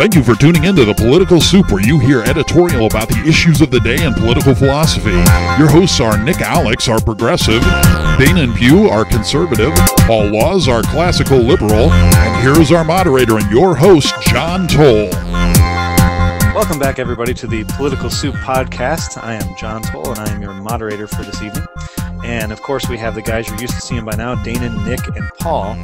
Thank you for tuning in to The Political Soup, where you hear editorial about the issues of the day and political philosophy. Your hosts are Nick Alex, our progressive, Dana and Pugh, our conservative, Paul Laws, our classical liberal, and here is our moderator and your host, John Toll. Welcome back, everybody, to the Political Soup podcast. I am John Toll, and I am your moderator for this evening. And, of course, we have the guys you're used to seeing by now, Dana, Nick, and Paul.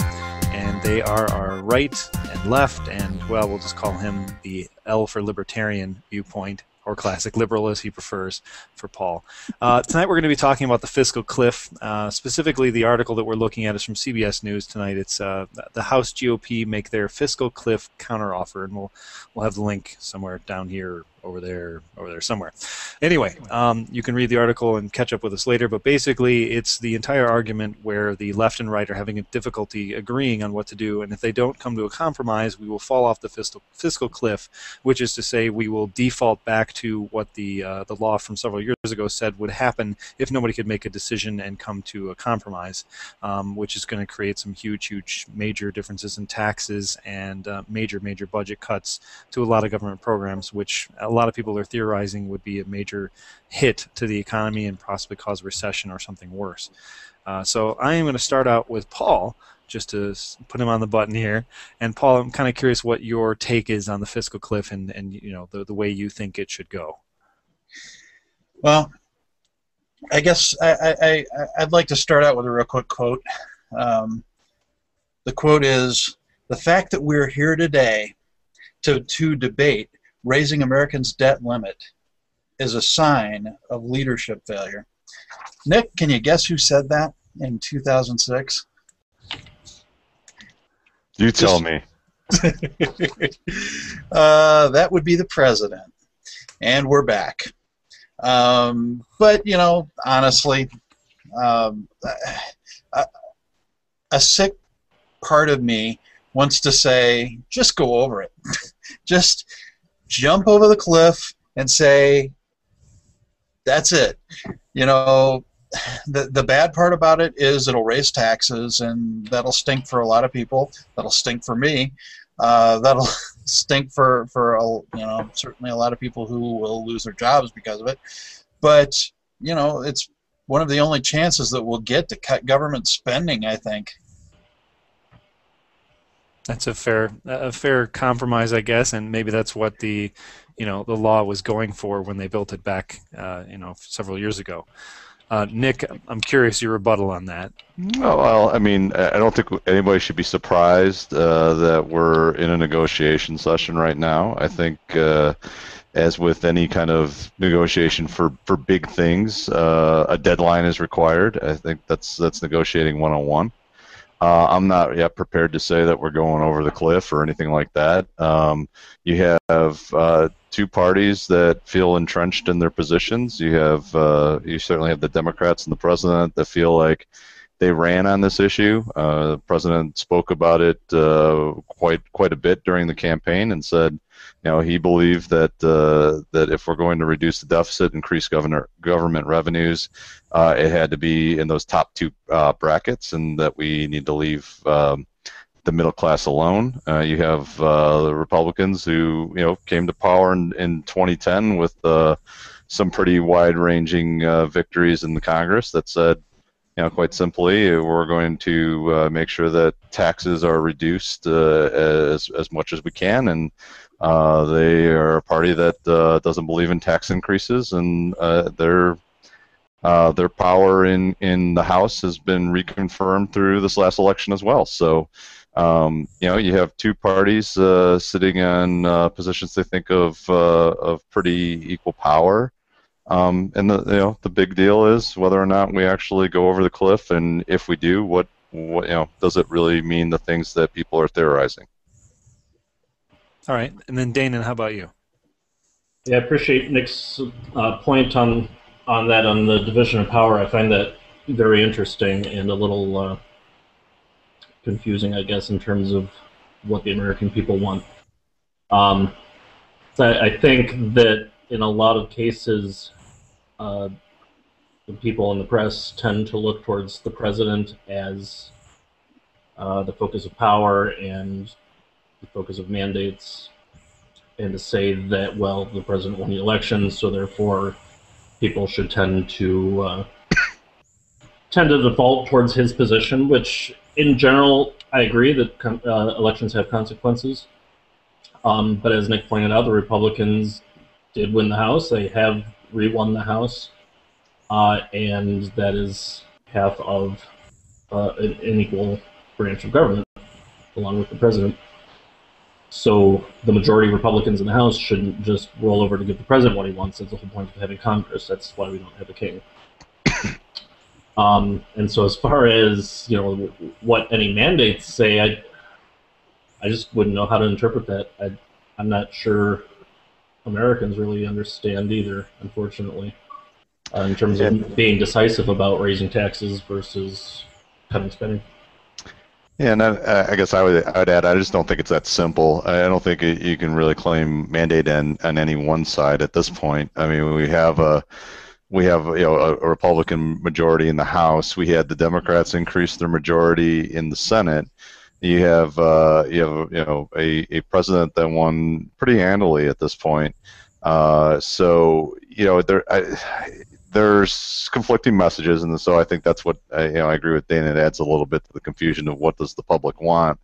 And they are our right and left, and, well, we'll just call him the L for libertarian viewpoint, or classic liberal as he prefers, for Paul. Tonight we're going to be talking about the fiscal cliff. Specifically, the article that we're looking at is from CBS News tonight. It's the House GOP make their fiscal cliff counteroffer, and we'll have the link somewhere down here, over there somewhere. Anyway, you can read the article and catch up with us later, but basically it's the entire argument where the left and right are having a difficulty agreeing on what to do, and if they don't come to a compromise, we will fall off the fiscal cliff, which is to say we will default back to what the law from several years ago said would happen if nobody could make a decision and come to a compromise, which is going to create some huge major differences in taxes and major budget cuts to a lot of government programs, which a lot of people are theorizing would be a major hit to the economy and possibly cause recession or something worse. So I am going to start out with Paul, just to put him on the button here. And Paul, I'm kind of curious what your take is on the fiscal cliff and you know the way you think it should go. Well, I guess I'd like to start out with a real quick quote. The quote is, "The fact that we're here today to debate raising Americans' debt limit is a sign of leadership failure." Nick, can you guess who said that in 2006? You tell me. That would be the president. And we're back. But, you know, honestly, a sick part of me wants to say, just go over it. Just jump over the cliff and say, that's it. You know, the bad part about it is it'll raise taxes, and that'll stink for a lot of people. That'll stink for me. That'll stink for you know, certainly a lot of people who will lose their jobs because of it. But, you know, it's one of the only chances that we'll get to cut government spending, I think. That's a fair compromise, I guess, and maybe that's what the law was going for when they built it back, several years ago. Nick, I'm curious your rebuttal on that. Well, I mean, I don't think anybody should be surprised that we're in a negotiation session right now. I think, as with any kind of negotiation for big things, a deadline is required. I think that's negotiating 101. I'm not yet prepared to say that we're going over the cliff or anything like that. You have two parties that feel entrenched in their positions. You certainly have the Democrats and the president that feel like they ran on this issue. The president spoke about it quite a bit during the campaign and said, you know, he believed that if we're going to reduce the deficit, increase government revenues, it had to be in those top two brackets, and that we need to leave the middle class alone. You have the Republicans who, you know, came to power in 2010 with some pretty wide-ranging victories in the Congress that said, you know, quite simply, we're going to make sure that taxes are reduced as much as we can, and they are a party that doesn't believe in tax increases, and their power in the House has been reconfirmed through this last election as well. So, you know, you have two parties sitting on positions they think of pretty equal power. And the big deal is whether or not we actually go over the cliff, and if we do, what does it really mean, the things that people are theorizing? All right, and then Dana, how about you? Yeah, I appreciate Nick's point on the division of power. I find that very interesting and a little confusing, I guess, in terms of what the American people want. So I think that in a lot of cases, the people in the press tend to look towards the president as the focus of power and the focus of mandates and to say that, well, the president won the election, so therefore people should tend to default towards his position, which in general I agree that elections have consequences. But as Nick pointed out, the Republicans did win the House. They have re-won the House, and that is half of an equal branch of government, along with the president. So the majority of Republicans in the House shouldn't just roll over to give the president what he wants. That's the whole point of having Congress. That's why we don't have a king. And so as far as what any mandates say, I just wouldn't know how to interpret that. I'm not sure Americans really understand either, unfortunately, in terms of being decisive about raising taxes versus cutting spending. Yeah, and I guess I would add, I just don't think it's that simple. I don't think you can really claim mandate on any one side at this point. I mean, we have a Republican majority in the House. We had the Democrats increase their majority in the Senate. You have a president that won pretty handily at this point. There's conflicting messages, and so I think that's what I agree with Dana. It adds a little bit to the confusion of what does the public want.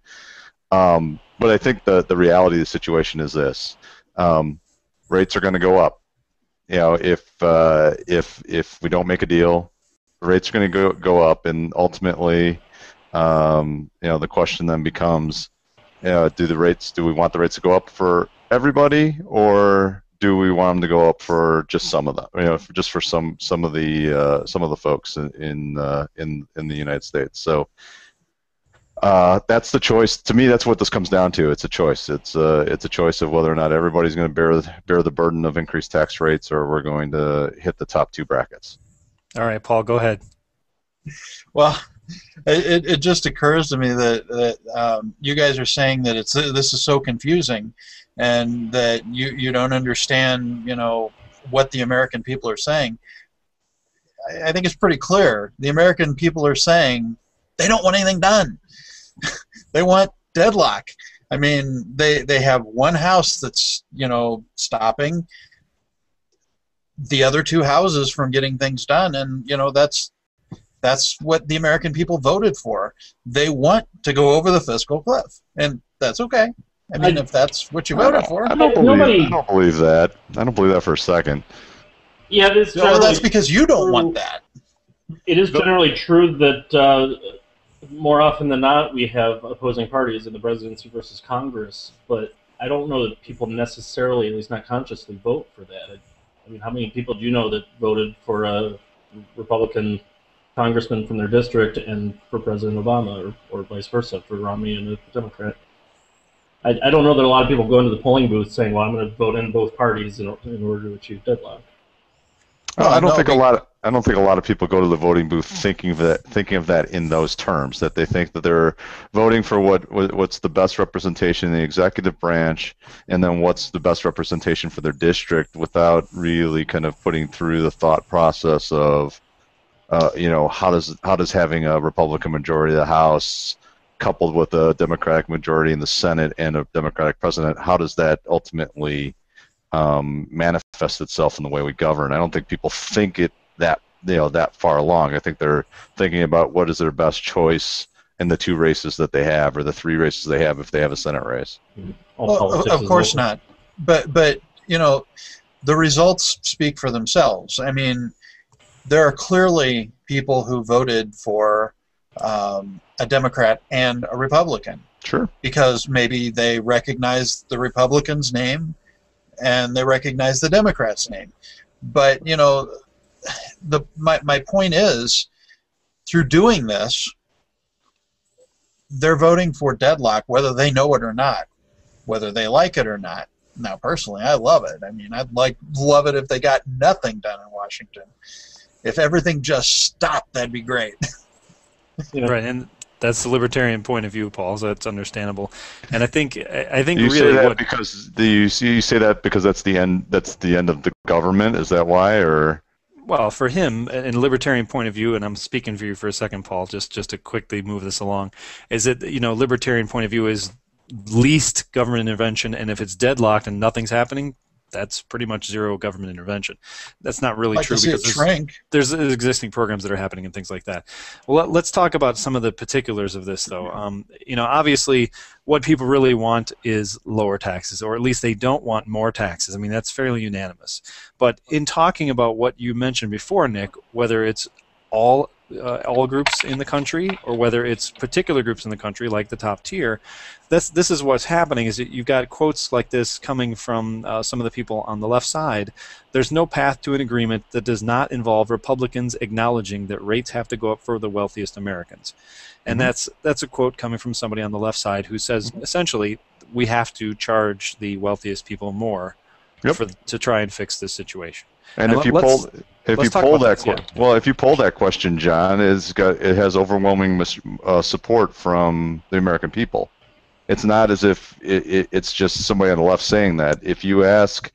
But I think the reality of the situation is this: rates are going to go up. If we don't make a deal, rates are going to go up, and ultimately, the question then becomes, do we want the rates to go up for everybody, or do we want them to go up for just some of them? Just for some of the folks in the United States. So that's the choice. To me, that's what this comes down to. It's a choice. It's a choice of whether or not everybody's going to bear the burden of increased tax rates, or we're going to hit the top two brackets. All right, Paul, go ahead. Well, it just occurs to me that you guys are saying that this is so confusing, and that you don't understand what the American people are saying. I think it's pretty clear. The American people are saying they don't want anything done. They want deadlock. I mean, they have one house that's stopping the other two houses from getting things done, and that's what the American people voted for. They want to go over the fiscal cliff, and that's okay. I mean, if that's what you voted for. I don't believe that. I don't believe that for a second. Yeah, that's because you don't want that. It is generally true that more often than not we have opposing parties in the presidency versus Congress, but I don't know that people necessarily, at least not consciously, vote for that. I mean, how many people do you know that voted for a Republican congressman from their district and for President Obama, or vice versa, for Romney and a Democrat? I don't know that a lot of people go into the polling booth saying, "Well, I'm going to vote in both parties in order to achieve deadlock." I don't think a lot of people go to the voting booth thinking of that in those terms. That they think that they're voting for what's the best representation in the executive branch, and then what's the best representation for their district, without really kind of putting through the thought process of, how does having a Republican majority of the House, coupled with a Democratic majority in the Senate and a Democratic president, how does that ultimately manifest itself in the way we govern? I don't think people think it that far along. I think they're thinking about what is their best choice in the two races that they have, or the three races they have if they have a Senate race. Well, of course not. But the results speak for themselves. I mean, there are clearly people who voted for a Democrat and a Republican. Sure. Because maybe they recognize the Republican's name and they recognize the Democrat's name. But, my point is, through doing this, they're voting for deadlock, whether they know it or not, whether they like it or not. Now, personally, I love it. I mean, I'd love it if they got nothing done in Washington. If everything just stopped, that'd be great. Right, and that's the libertarian point of view, Paul. So that's understandable. And I think you really say that because you say that because that's the end. That's the end of the government. Is that why, or? Well, for him, in a libertarian point of view, and I'm speaking for you for a second, Paul, just to quickly move this along, is that libertarian point of view is least government intervention, and if it's deadlocked and nothing's happening, that's pretty much zero government intervention. That's not really true because there's existing programs that are happening and things like that. Well, let's talk about some of the particulars of this, though. Obviously, what people really want is lower taxes, or at least they don't want more taxes. I mean, that's fairly unanimous. But in talking about what you mentioned before, Nick, whether it's all groups in the country or whether it's particular groups in the country like the top tier, this is what's happening. Is that you've got quotes like this coming from some of the people on the left side. There's no path to an agreement that does not involve Republicans acknowledging that rates have to go up for the wealthiest Americans. And that's a quote coming from somebody on the left side who says essentially we have to charge the wealthiest people more to try and fix this situation. And if you poll that question, John, it has overwhelming support from the American people. It's not as if it's just somebody on the left saying that. If you ask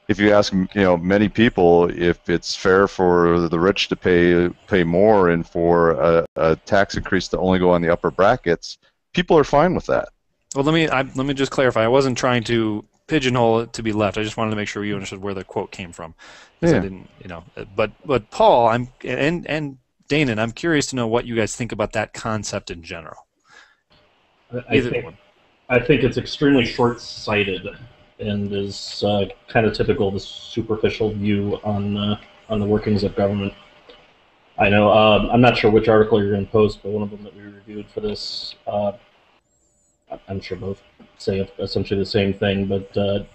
many people if it's fair for the rich to pay more and for a tax increase to only go on the upper brackets, people are fine with that. Well, let me just clarify. I wasn't trying to pigeonhole it to be left. I just wanted to make sure you understood where the quote came from. Yeah. I didn't, but Paul, and Danon, I'm curious to know what you guys think about that concept in general. I think it's extremely short-sighted and is kind of typical of the superficial view on the workings of government. I know I'm not sure which article you're going to post, but one of them that we reviewed for this, I'm sure both say essentially the same thing, but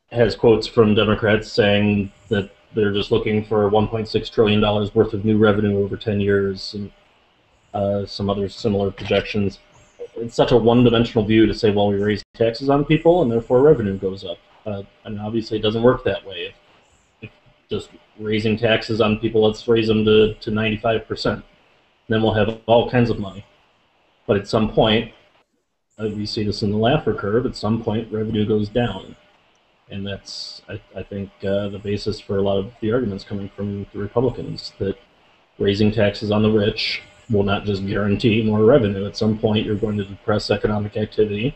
has quotes from Democrats saying that they're just looking for $1.6 trillion worth of new revenue over 10 years and some other similar projections. It's such a one-dimensional view to say, well, we raise taxes on people and therefore revenue goes up. And obviously it doesn't work that way. If just raising taxes on people, let's raise them to 95%. Then we'll have all kinds of money. But at some point, we see this in the Laffer curve, at some point revenue goes down. And that's, I think, the basis for a lot of the arguments coming from the Republicans, that raising taxes on the rich will not just guarantee more revenue. At some point, you're going to depress economic activity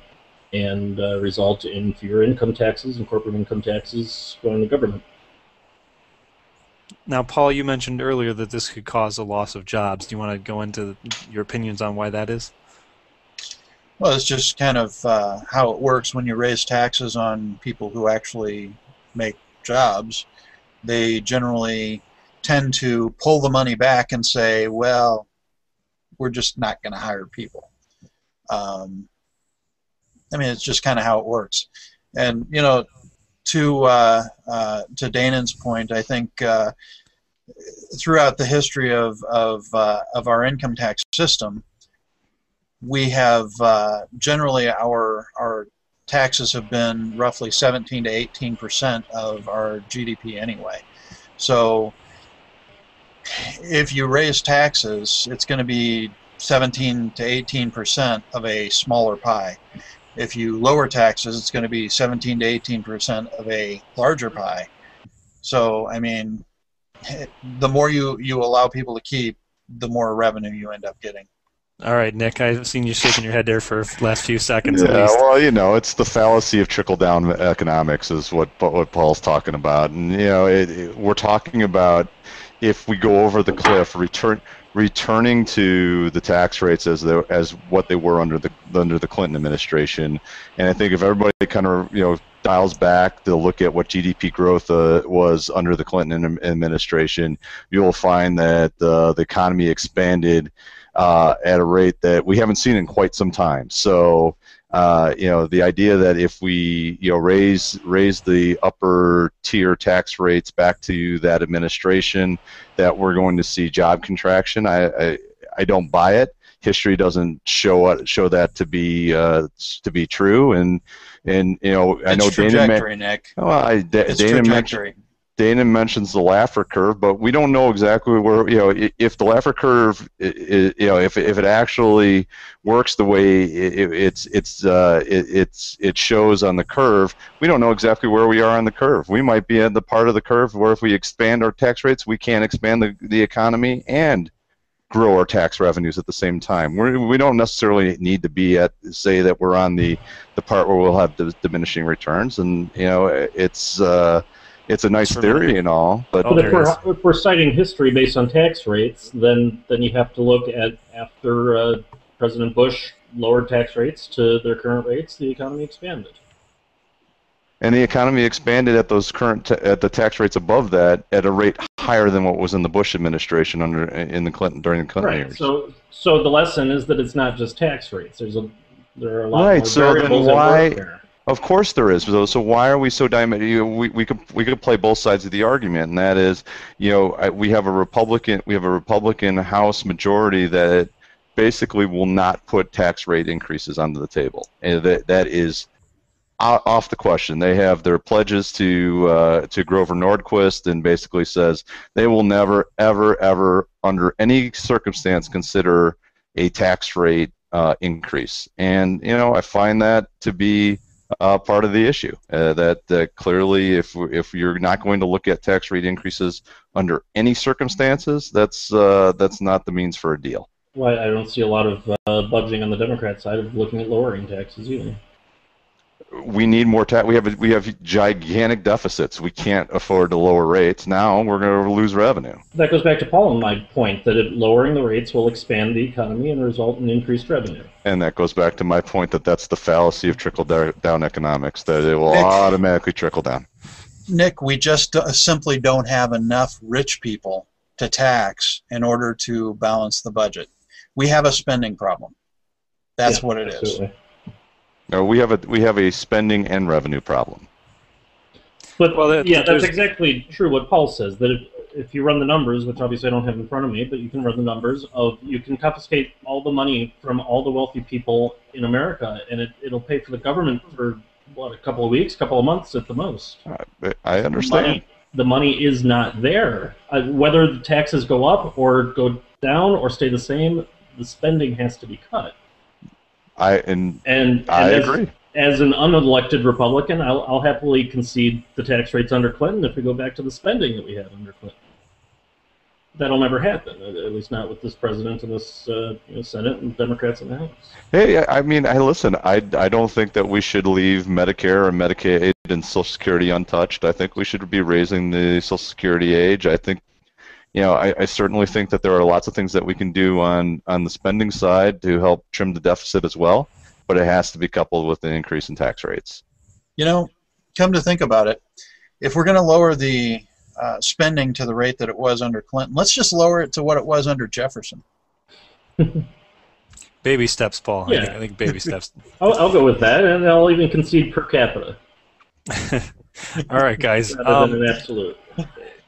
and result in fewer income taxes and corporate income taxes going to government. Now, Paul, you mentioned earlier that this could cause a loss of jobs. Do you want to go into your opinions on why that is? Well, it's just kind of how it works when you raise taxes on people who actually make jobs. They generally tend to pull the money back and say, well, we're just not going to hire people. I mean, it's just kind of how it works. And, to Danon's point, I think throughout the history of our income tax system, we have generally our taxes have been roughly 17 to 18% of our GDP anyway. So if you raise taxes, it's going to be 17 to 18% of a smaller pie. If you lower taxes, it's going to be 17 to 18% of a larger pie. So, I mean, the more you allow people to keep, the more revenue you end up getting. All right, Nick, I've seen you shaking your head there for the last few seconds at least. Well, it's the fallacy of trickle-down economics is what Paul's talking about. And, we're talking about if we go over the cliff, returning to the tax rates as what they were under the Clinton administration. And I think if everybody kind of, dials back to look at what GDP growth was under the Clinton administration, you'll find that the economy expanded at a rate that we haven't seen in quite some time. So, the idea that if we, raise the upper tier tax rates back to that administration, that we're going to see job contraction, I don't buy it. History doesn't show that to be true, and I know Danon mentions the Laffer curve, but we don't know exactly where, if the Laffer curve, if it actually works the way it shows on the curve, we don't know exactly where we are on the curve. We might be at the part of the curve where if we expand our tax rates, we can't expand the economy and grow our tax revenues at the same time. We don't necessarily need to be at, say that we're on the part where we'll have diminishing returns, and it's a nice theory and all, but if we're citing history based on tax rates, then you have to look at after President Bush lowered tax rates to their current rates, the economy expanded. And the economy expanded at those at the tax rates above that at a rate higher than what was in the Bush administration during the Clinton years. So the lesson is that it's not just tax rates. There are a lot more so variables then why? At work there. Of course there is. So why are we so we could play both sides of the argument, and that is, we have a Republican House majority that basically will not put tax rate increases onto the table, and that is off the question. They have their pledges to Grover Nordquist, and basically says they will never, ever, ever, under any circumstance, consider a tax rate increase. And I find that to be part of the issue. That clearly, if you're not going to look at tax rate increases under any circumstances, that's not the means for a deal. Well, I don't see a lot of budging on the Democrat side of looking at lowering taxes either. We need more tax. We have gigantic deficits. We can't afford to lower rates. Now we're going to lose revenue. That goes back to Paul and my point that lowering the rates will expand the economy and result in increased revenue. And that goes back to my point that that's the fallacy of trickle-down economics, that it will automatically trickle down. Nick, we just simply don't have enough rich people to tax in order to balance the budget. We have a spending problem. That's what it absolutely is. No, we have a spending and revenue problem. But that's exactly true what Paul says, that if you run the numbers, which obviously I don't have in front of me, but you can run the numbers you can confiscate all the money from all the wealthy people in America, and it'll pay for the government for a couple of weeks, couple of months at the most. I understand. The money is not there. Whether the taxes go up or go down or stay the same, the spending has to be cut. I agree. As an unelected Republican, I'll happily concede the tax rates under Clinton if we go back to the spending that we had under Clinton. That'll never happen, at least not with this president and this Senate and Democrats in the House. Hey, listen, I don't think that we should leave Medicare and Medicaid and Social Security untouched. I think we should be raising the Social Security age. I think I certainly think that there are lots of things that we can do on the spending side to help trim the deficit as well, but it has to be coupled with an increase in tax rates. Come to think about it, if we're going to lower the spending to the rate that it was under Clinton, let's just lower it to what it was under Jefferson. Baby steps, Paul. Yeah. I think baby steps. I'll go with that, and I'll even concede per capita. All right, guys. Rather than an absolute.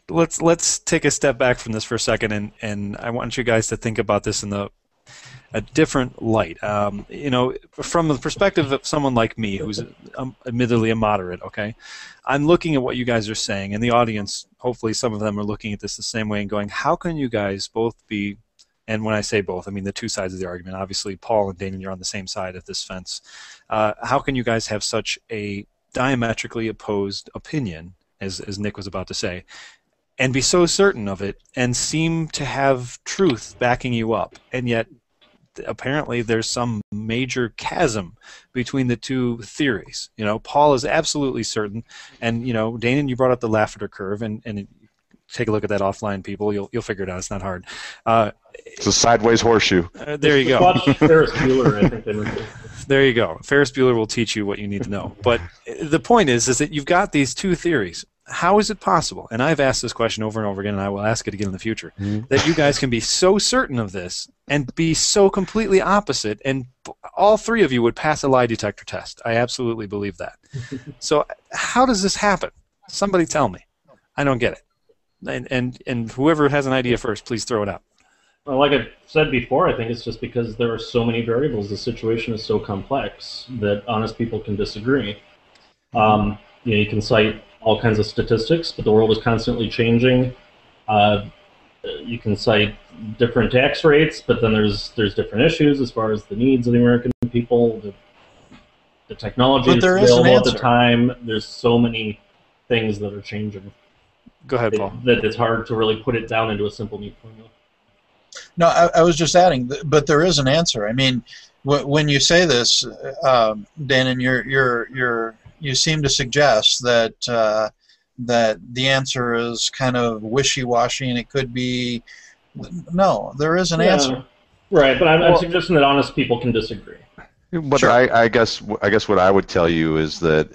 Let's take a step back from this for a second, and I want you guys to think about this in a different light. From the perspective of someone like me, who's admittedly a moderate, okay, I'm looking at what you guys are saying, and the audience, hopefully some of them are looking at this the same way and going, how can you guys both be, and when I say both, I mean the two sides of the argument. Obviously, Paul and Damon, you're on the same side of this fence. How can you guys have such a diametrically opposed opinion, as Nick was about to say, and be so certain of it and seem to have truth backing you up, and yet apparently there's some major chasm between the two theories. Paul is absolutely certain, and Danon, you brought up the Laffer curve, and take a look at that offline, people. You'll figure it out. It's not hard. It's a sideways horseshoe. There you go. Watch Ferris Bueller, I think. There you go. Ferris Bueller will teach you what you need to know. But the point is that you've got these two theories. How is it possible, and I've asked this question over and over again, and I will ask it again in the future, that you guys can be so certain of this and be so completely opposite, and all three of you would pass a lie detector test? I absolutely believe that. So how does this happen? Somebody tell me. I don't get it. And whoever has an idea first, please throw it out. Well, like I said before, I think it's just because there are so many variables. The situation is so complex that honest people can disagree. You can cite all kinds of statistics, but the world is constantly changing. You can cite different tax rates, but then there's different issues as far as the needs of the American people, the technology that's available at the time. There's so many things that are changing. Go ahead, Paul. That it's hard to really put it down into a simple, neat formula. No, I was just adding, but there is an answer. I mean, when you say this, Dan, and you seem to suggest that that the answer is kind of wishy-washy, and it could be no. There is an answer. Right, but I'm suggesting that honest people can disagree. But Sure. I guess what I would tell you is that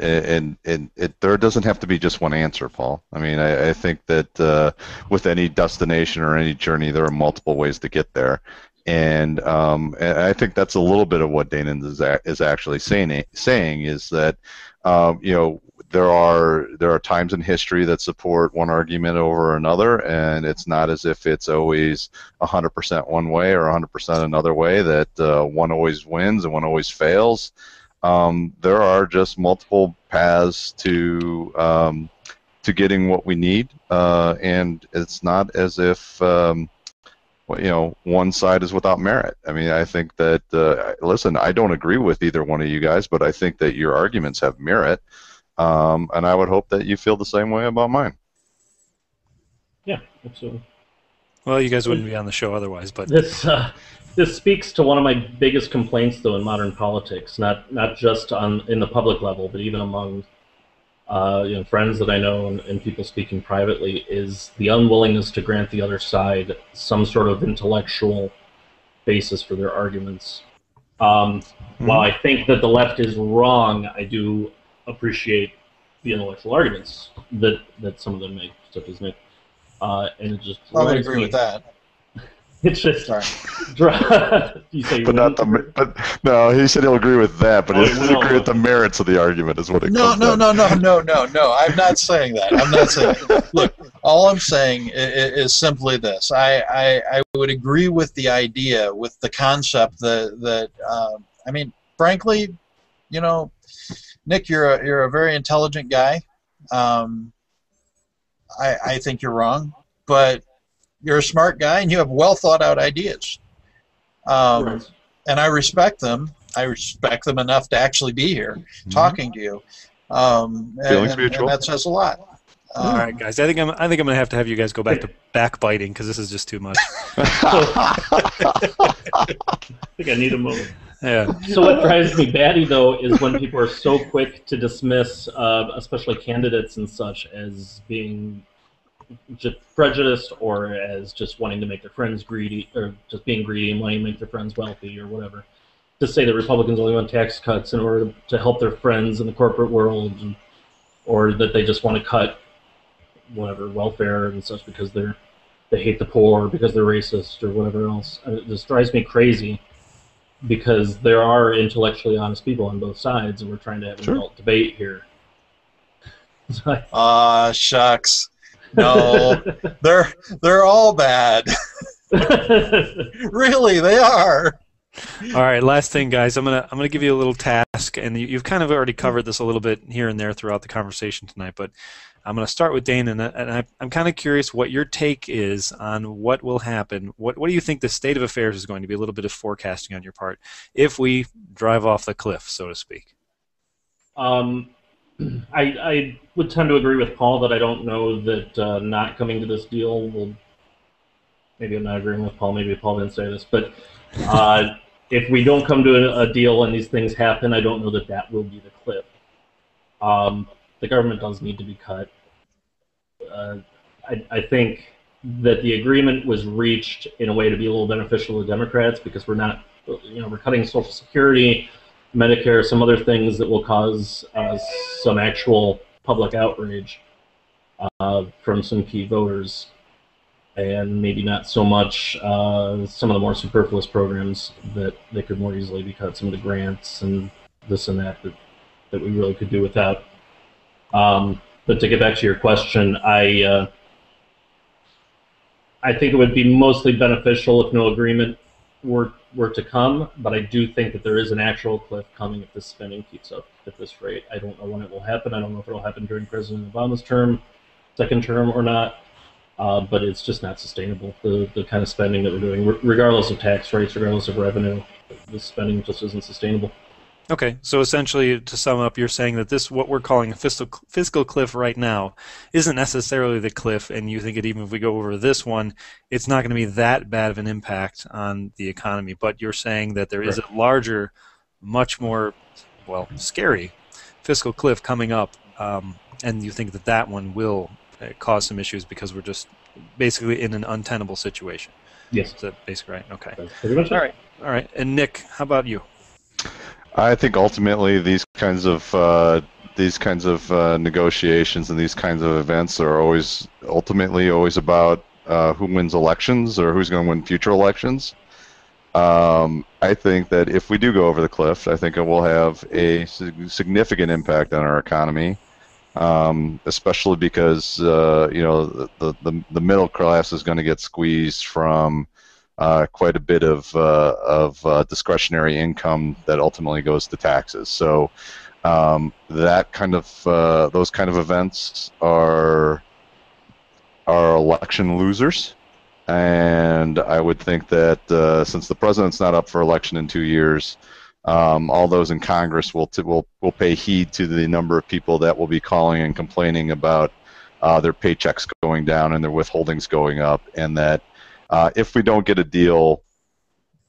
there doesn't have to be just one answer, Paul. I mean, I think that with any destination or any journey, there are multiple ways to get there, and I think that's a little bit of what Dana is actually saying is that there are times in history that support one argument over another, and it's not as if it's always 100% one way or 100% another way, that one always wins and one always fails. There are just multiple paths to getting what we need, and it's not as if one side is without merit. I mean, I think that listen, I don't agree with either one of you guys, but I think that your arguments have merit. And I would hope that you feel the same way about mine. Yeah, absolutely. Well, you guys wouldn't be on the show otherwise, but this speaks to one of my biggest complaints, though, in modern politics. Not just in the public level, but even among friends that I know and people speaking privately, is the unwillingness to grant the other side some sort of intellectual basis for their arguments. While I think that the left is wrong, I do appreciate the intellectual arguments that some of them make, such as Nick, and it just. I would agree with that. It's just. Sorry. You say but not but no, he said he'll agree with that, but he doesn't agree with the merits of the argument, is what it comes No. to. No. I'm not saying that. I'm not saying that. Look, all I'm saying is simply this. I would agree with the idea, with the concept that I mean, frankly, Nick, you're a very intelligent guy. I think you're wrong, but you're a smart guy and you have well thought out ideas. Right. And I respect them. I respect them enough to actually be here talking to you. Feelings mutual. And that says a lot. all right, guys. I think I'm gonna have to have you guys go back to backbiting because this is just too much. I think I need a moment. Yeah. So what drives me batty, though, is when people are so quick to dismiss, especially candidates and such, as being just prejudiced or as just wanting to make their friends greedy, or just being greedy and wanting to make their friends wealthy or whatever. To say that Republicans only want tax cuts in order to help their friends in the corporate world, or that they just want to cut whatever welfare and such because they hate the poor, or because they're racist, or whatever else. And it just drives me crazy. Because there are intellectually honest people on both sides, and we're trying to have an adult debate here. Shucks. No, they're all bad. Really, they are. All right, last thing, guys. I'm gonna give you a little task, and you've kind of already covered this a little bit here and there throughout the conversation tonight. But I'm gonna start with Dane, and I'm kind of curious what your take is on what will happen. What do you think the state of affairs is going to be? A little bit of forecasting on your part, if we drive off the cliff, so to speak. I would tend to agree with Paul that I don't know that not coming to this deal will. Maybe I'm not agreeing with Paul. Maybe Paul didn't say this, but. If we don't come to a deal and these things happen, I don't know that will be the cliff. The government does need to be cut. I think that the agreement was reached in a way to be a little beneficial to Democrats because we're cutting Social Security, Medicare, some other things that will cause some actual public outrage from some key voters. And maybe not so much some of the more superfluous programs that could more easily be cut, some of the grants and this and that we really could do without. But to get back to your question, I think it would be mostly beneficial if no agreement were to come, but I do think that there is an actual cliff coming if this spending keeps up at this rate. I don't know when it will happen. I don't know if it will happen during President Obama's second term or not. But it's just not sustainable, the kind of spending that we're doing, regardless of tax rates, regardless of revenue. The spending just isn't sustainable. Okay, so essentially, to sum up, you're saying that this, what we're calling a fiscal cliff right now, isn't necessarily the cliff, and you think that even if we go over this one, it's not going to be that bad of an impact on the economy. But you're saying that there is a larger, much more, well, scary fiscal cliff coming up, and you think that that one will cause some issues because we're just basically in an untenable situation. Yes. Is that basically right? Okay. That's pretty much it. All right. And Nick, how about you? I think ultimately these kinds of negotiations and these kinds of events are ultimately always about who wins elections or who's going to win future elections. I think that if we do go over the cliff, I think it will have a significant impact on our economy, especially because the middle class is going to get squeezed from quite a bit of discretionary income that ultimately goes to taxes. So those kind of events are election losers. And I would think that since the president's not up for election in 2 years, all those in Congress will pay heed to the number of people that will be calling and complaining about their paychecks going down and their withholdings going up, and that if we don't get a deal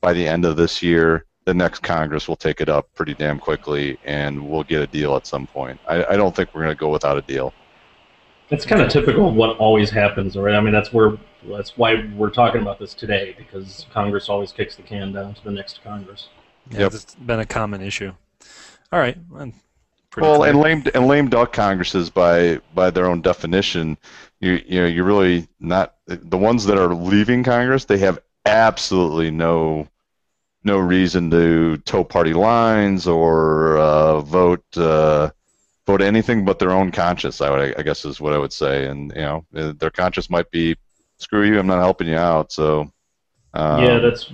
by the end of this year, the next Congress will take it up pretty damn quickly, and we'll get a deal at some point. I don't think we're going to go without a deal. It's kind of typical of what always happens, right? I mean, that's why we're talking about this today, because Congress always kicks the can down to the next Congress. Yeah, Yep. It's been a common issue. All right. Well, clear. and lame duck Congresses, by their own definition, you're really not the ones that are leaving Congress. They have absolutely no reason to toe party lines or vote anything but their own conscience. I guess is what I would say, and their conscience might be, screw you, I'm not helping you out. So that's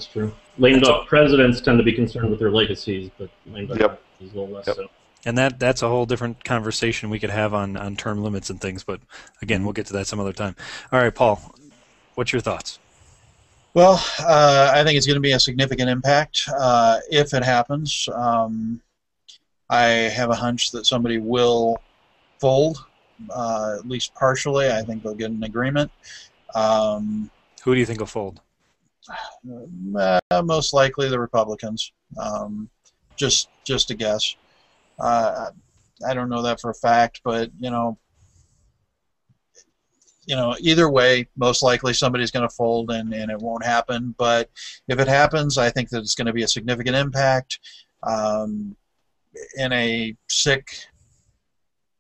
true. Lame duck presidents tend to be concerned with their legacies, but lame duck is a little less so. And that's a whole different conversation we could have on term limits and things, but again, we'll get to that some other time. All right, Paul, what's your thoughts? Well, I think it's going to be a significant impact if it happens. I have a hunch that somebody will fold, at least partially. I think they'll get an agreement. Who do you think will fold? Most likely the Republicans. Just a guess. I don't know that for a fact, but either way, most likely somebody's going to fold, and it won't happen. But if it happens, I think that it's going to be a significant impact. In a sick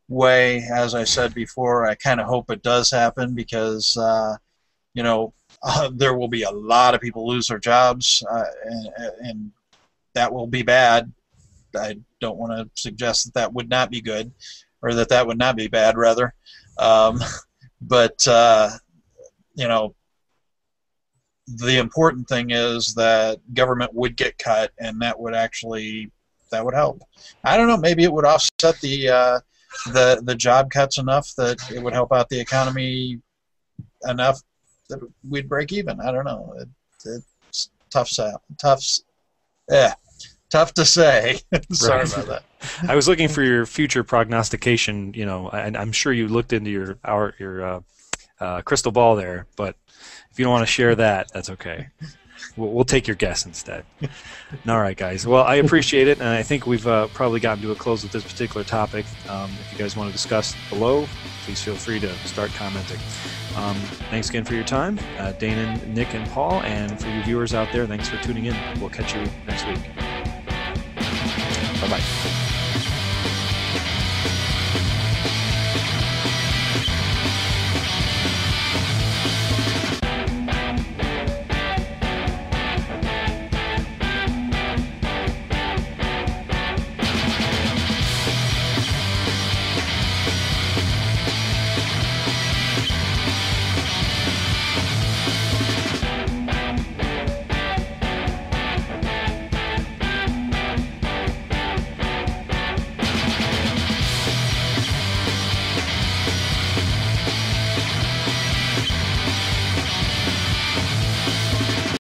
way, as I said before, I kind of hope it does happen, because there will be a lot of people lose their jobs, and that will be bad. I don't want to suggest that would not be good, or that would not be bad, rather. But the important thing is that government would get cut, and that would help. I don't know, maybe it would offset the job cuts enough that it would help out the economy enough that we'd break even. I don't know. It's tough to say. Sorry about that. I was looking for your future prognostication, and I'm sure you looked into your crystal ball there, but if you don't want to share that, that's okay. We'll take your guess instead. All right, guys. Well, I appreciate it, and I think we've probably gotten to a close with this particular topic. If you guys want to discuss below, please feel free to start commenting. Thanks again for your time, Dana, Nick, and Paul, and for you viewers out there, thanks for tuning in. We'll catch you next week. Bye-bye.